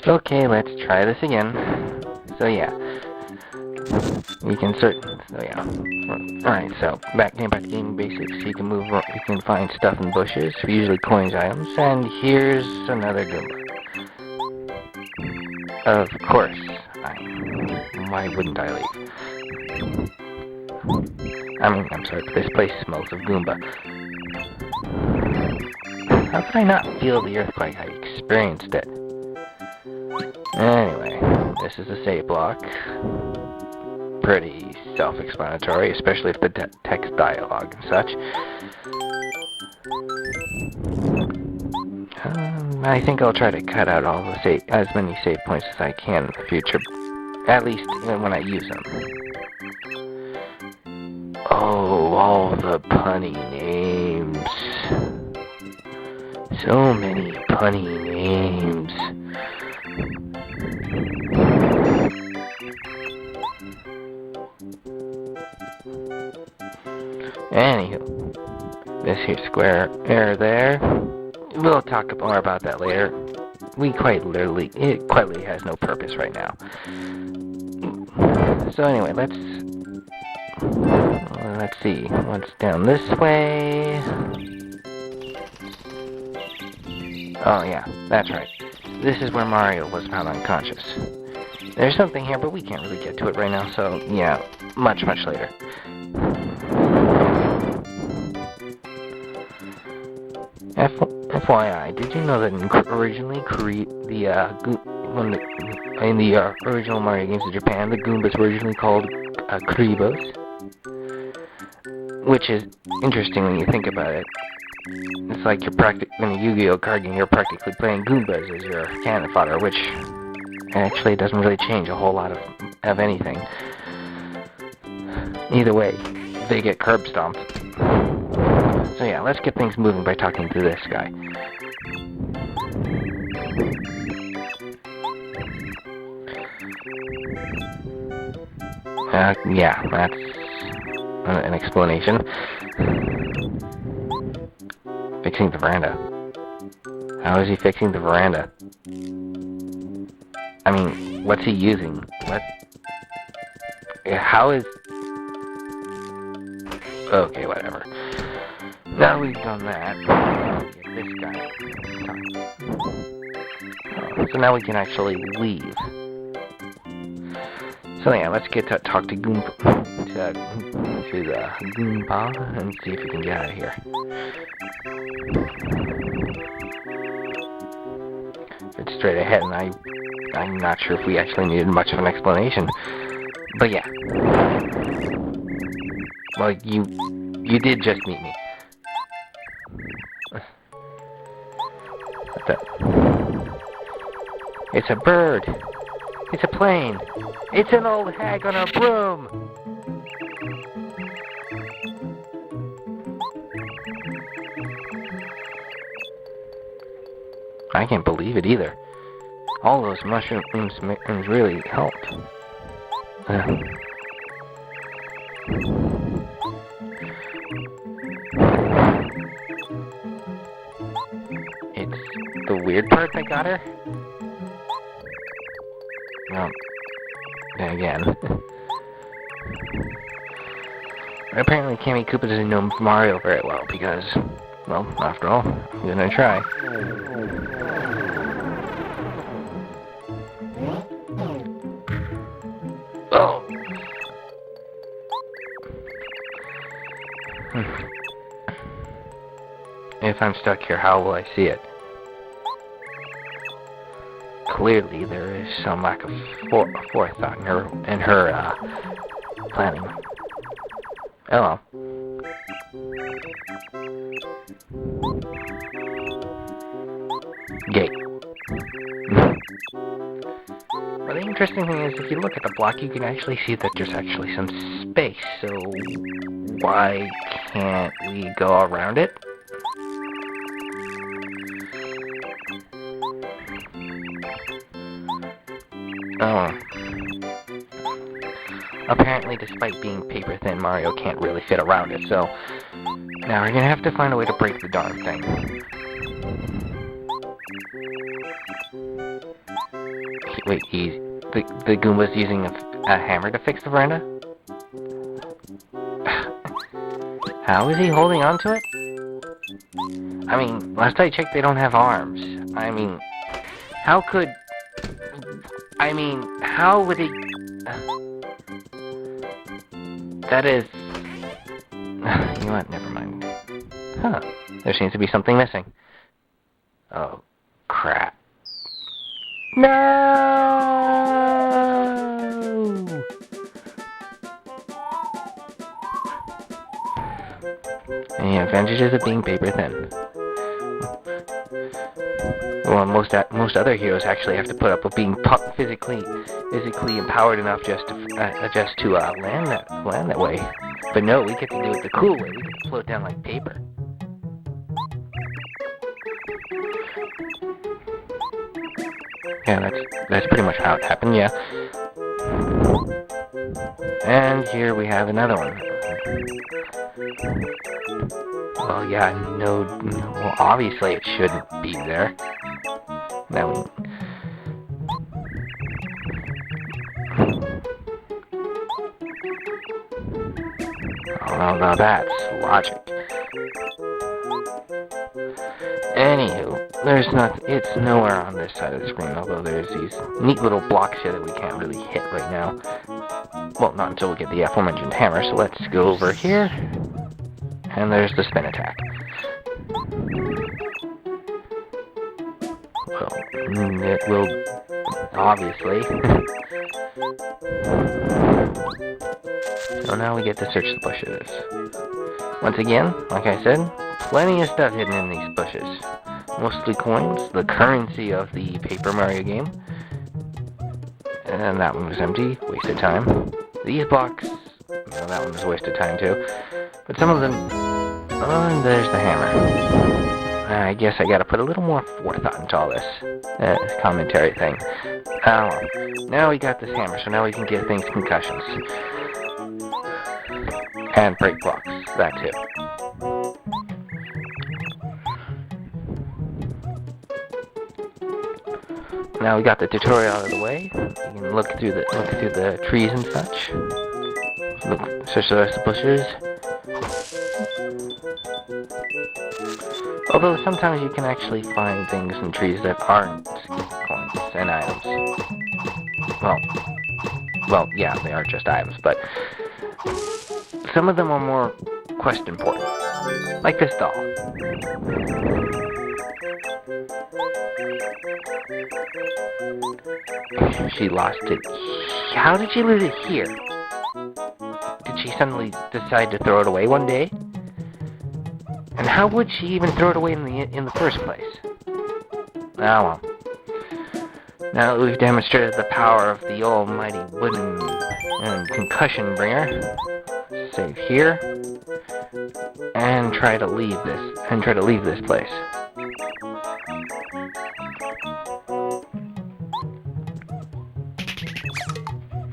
Okay, let's try this again. So yeah, we can Alright, so back to gaming basics. You can you can find stuff in bushes, usually coins items, and here's another Goomba. Of course, why wouldn't I leave? I'm sorry, but this place smells of Goomba. How could I not feel the earthquake? I experienced it. Anyway, this is a save block. Pretty self-explanatory, especially if the text dialogue and such. I think I'll try to cut out as many save points as I can in the future, at least when I use them. Oh, all the punny names. So many punny names. Anywho, this here square area there, we'll talk more about that later. It quite literally has no purpose right now. So anyway, let's see what's down this way. Oh yeah, that's right. This is where Mario was found unconscious. There's something here, but we can't really get to it right now, so yeah, much later. FYI, did you know that originally in the original Mario games in Japan, the Goombas were originally called Kribos? Which is interesting when you think about it. It's like in a Yu-Gi-Oh card game, you're practically playing Goombas as your cannon fodder, which actually doesn't really change a whole lot of anything. Either way, they get curb stomped. So yeah, let's get things moving by talking to this guy. Yeah, that's an explanation. Fixing the veranda. How is he fixing the veranda? I mean, what's he using? What? How is... Okay, whatever. Now we've done that, get this guy. So now we can actually leave. So yeah, let's get to talk to Goomba, to the Goomba, and see if we can get out of here. It's straight ahead, and I'm not sure if we actually needed much of an explanation. But yeah. Well, you did just meet me. It's a bird. It's a plane. It's an old hag on a broom. I can't believe it either. All those mushrooms really helped. It's the weird part that got her? Well, again. Apparently Kammy Koopa doesn't know Mario very well because, well, after all, I'm gonna try. Oh! If I'm stuck here, how will I see it? Clearly, there is some lack of forethought in her planning. Oh well. Gate. Well, the interesting thing is, if you look at the block, you can actually see that there's actually some space. So why can't we go around it? Oh. Apparently, despite being paper thin, Mario can't really fit around it, so now we're gonna have to find a way to break the darn thing. Wait, the Goomba's using a hammer to fix the veranda? How is he holding on to it? I mean, last I checked, they don't have arms. I mean, how would he... That is... You know what, never mind. Huh, there seems to be something missing. Oh, crap. No! Any advantages of being paper thin? Well, most other heroes actually have to put up with being physically empowered enough just to land that way. But no, we get to do it the cool way. We get to float down like paper. Yeah, that's pretty much how it happened. Yeah. And here we have another one. Well, yeah, no, well, obviously it shouldn't be there. Now oh, now that's logic. Anywho, it's nowhere on this side of the screen, although there's these neat little blocks here that we can't really hit right now. Well, not until we get the aforementioned hammer, so let's go over here. And there's the spin attack. Well, it will, obviously. So now we get to search the bushes. Once again, like I said, plenty of stuff hidden in these bushes. Mostly coins, the currency of the Paper Mario game. And that one was empty, waste of time. These blocks, well, that one was a waste of time too. But some of them, oh, and there's the hammer. I guess I gotta put a little more forethought into all this commentary thing. Oh, well. Now we got this hammer, so now we can give things concussions. And break blocks, that too. Now we got the tutorial out of the way. You can look through the trees and such. Search the rest of the bushes. Although sometimes you can actually find things in trees that aren't coins and items. Well, yeah, they are just items, but some of them are more quest important. Like this doll. She lost it. How did she lose it here? Did she suddenly decide to throw it away one day? And how would she even throw it away in the first place? Ah, well. Now that we've demonstrated the power of the almighty wooden concussion bringer, save here, and try to leave this place.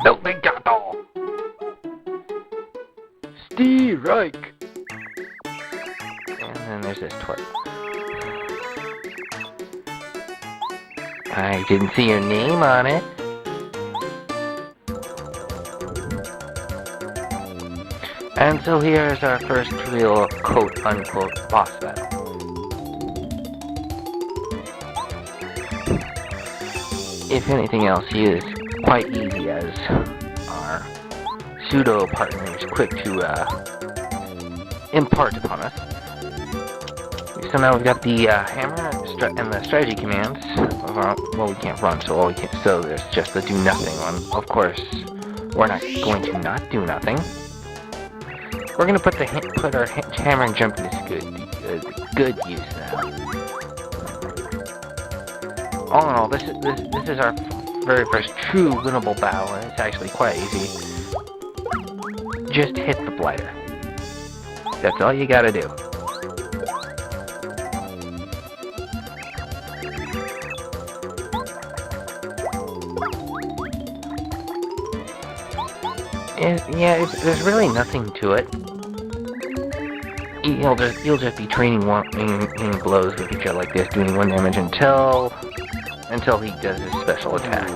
No, they got all. Strike. And then there's this twerp. I didn't see your name on it. And so here's our first real quote-unquote boss battle. If anything else, he is quite easy as our pseudo partner is quick to impart upon us. So now we've got the hammer and the strategy commands. Well, we can't run, so there's just the do nothing one. Of course, we're not going to not do nothing. We're gonna put our hammer and jump into good use now. All in all, this is our very first true winnable battle, and it's actually quite easy. Just hit the blighter. That's all you gotta do. There's really nothing to it. you'll just be trading blows with each other like this, doing 1 damage until he does his special attack,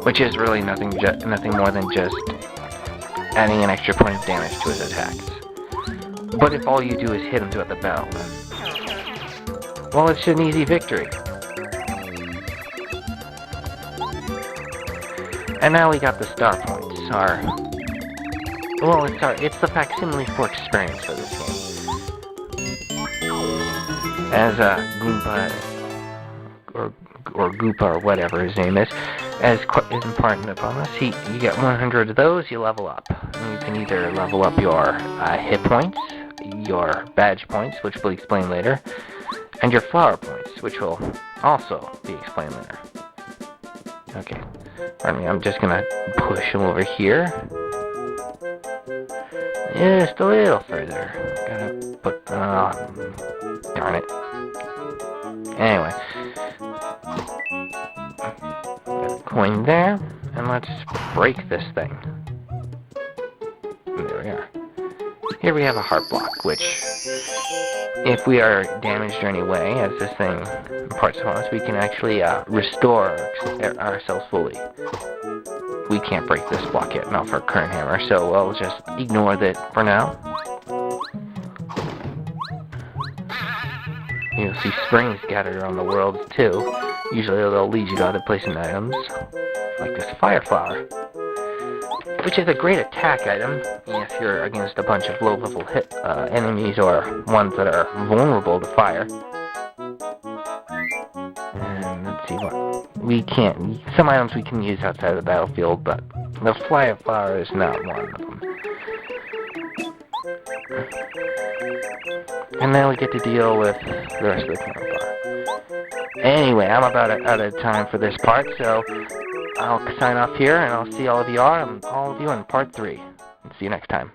which is really nothing more than just adding an extra point of damage to his attacks. But if all you do is hit him throughout the battle, then, well, it's an easy victory. And now we got the star points. It's the facsimile for experience for this game. As Goomba or Koopa or whatever his name is imparting upon us, you get 100 of those, you level up. And you can either level up your hit points, your badge points, which we'll explain later, and your flower points, which will also be explained later. Okay, pardon me, I'm just gonna push him over here. Just a little further. Gotta put, darn it. Anyway. Got a coin there, and let's break this thing. There we are. Here we have a heart block, which, if we are damaged in any way, as this thing imparts upon us, we can actually restore ourselves fully. We can't break this block yet, not for current hammer, so we'll just ignore that for now. You'll see springs scattered around the world too. Usually they'll lead you to other places and items, like this fire flower, which is a great attack item if you're against a bunch of low-level enemies or ones that are vulnerable to fire. And let's see what we can't. Some items we can use outside of the battlefield, but the fire flower is not one of them. And now we get to deal with the rest of the campfire. Anyway, I'm about out of time for this part, so I'll sign off here, and I'll see all of you in part 3. See you next time.